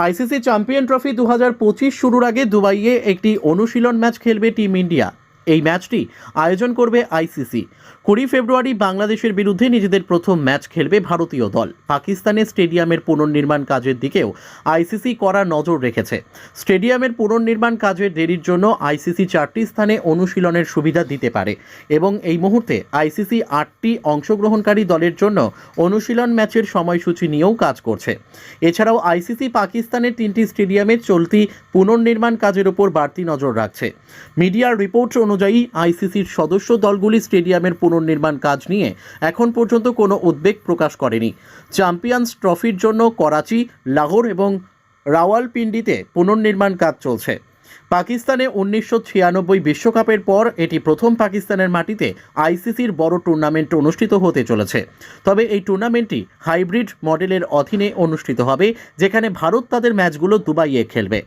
ICC champion trophy 2025 শুরুর আগে দুবাইয়ে একটি অনুশীলন ম্যাচ খেলবে টিম ইন্ডিয়া। এই ম্যাচটি আয়োজন করবে আইসিসি। 20 ফেব্রুয়ারি বাংলাদেশের বিরুদ্ধে নিজেদের প্রথম ম্যাচ খেলবে ভারতীয় দল। পাকিস্তানের স্টেডিয়ামের পুনর্নির্মাণ কাজের দিকেও আইসিসি কড়া নজর রেখেছে। স্টেডিয়ামের পুনর্নির্মাণ কাজের দেরির জন্য আইসিসি 4টি স্থানে অনুশীলনের সুবিধা দিতে পারে এবং এই মুহূর্তে আইসিসি 8টি অংশগ্রহণকারী দলের জন্য অনুশীলন ম্যাচের সময়সূচি নিয়েও কাজ করছে। এছাড়াও আইসিসি পাকিস্তানের 3টি স্টেডিয়ামে চলতি পুনর্নির্মাণ কাজের উপর বাড়তি নজর রাখছে। মিডিয়ার রিপোর্ট অনুযায়ী আইসিসির সদস্য দলগুলি স্টেডিয়ামের পুনর্নির্মাণ কাজ নিয়ে এখন পর্যন্ত কোনো উদ্বেগ প্রকাশ করেনি। চ্যাম্পিয়ন্স ট্রফির জন্য করাচি, লাহোর এবং রাওয়ালপিন্ডিতে পুনর্নির্মাণ কাজ চলছে। পাকিস্তানে 1996 বিশ্বকাপের পর এটি প্রথম পাকিস্তানের মাটিতে আইসিসির বড় টুর্নামেন্ট অনুষ্ঠিত হতে চলেছে। তবে এই টুর্নামেন্টটি হাইব্রিড মডেলের অধীনে অনুষ্ঠিত হবে, যেখানে ভারত তাদের ম্যাচগুলো দুবাইয়ে খেলবে।